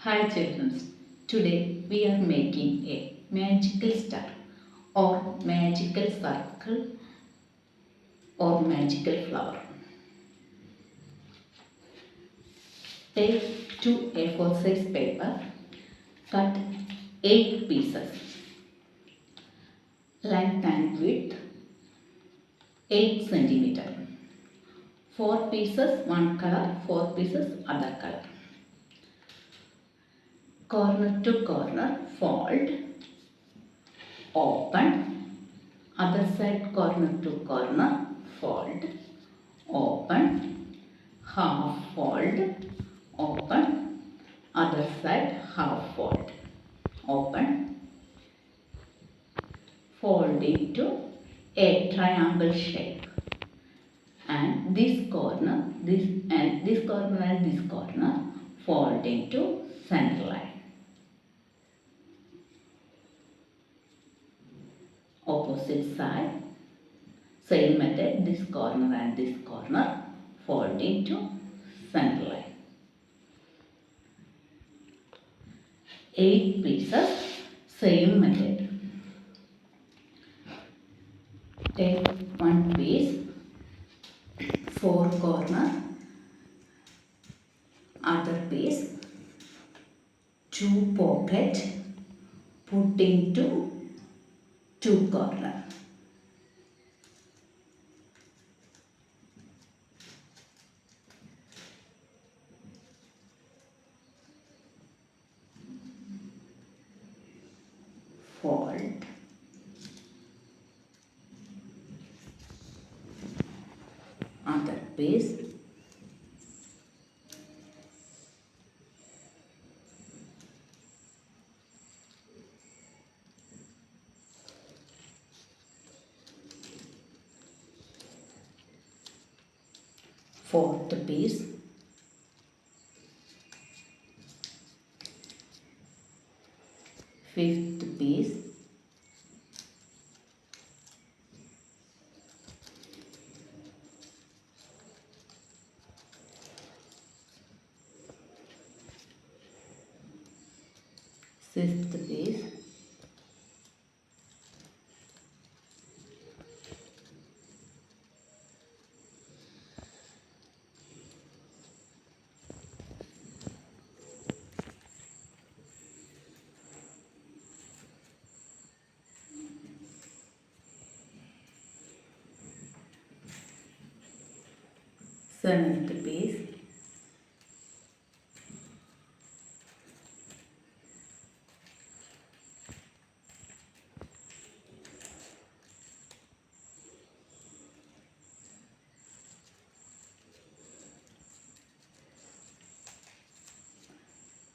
Hi children, today we are making a magical star or magical circle or magical flower. Take two A4 size paper, cut 8 pieces, length and width 8 centimeter. 4 pieces one color, 4 pieces other color. Corner to corner fold, open, other side corner to corner fold, open, half fold, open, other side half fold, open, fold into a triangle shape, and this corner and this corner fold into center line. Opposite side, same method, this corner and this corner fold into center line. 8 pieces, same method. Take one piece, 4 corner, other piece, 2 pocket, put into 2 corner. Fold, other piece, fourth piece, fifth piece, sixth piece, seventh piece,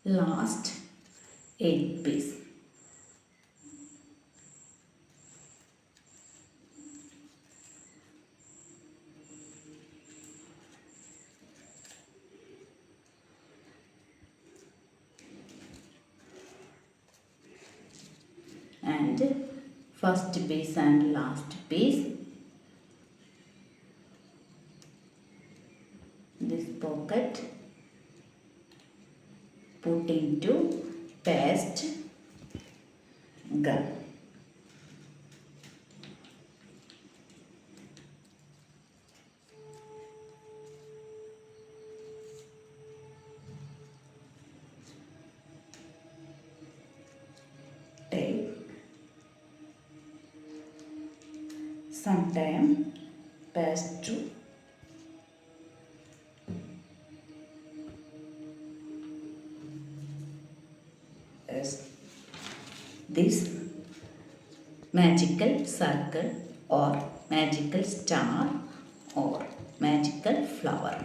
last 8 piece. And first piece and last piece, this pocket, put into paste gun. Take some time, paste to this magical circle or magical star or magical flower.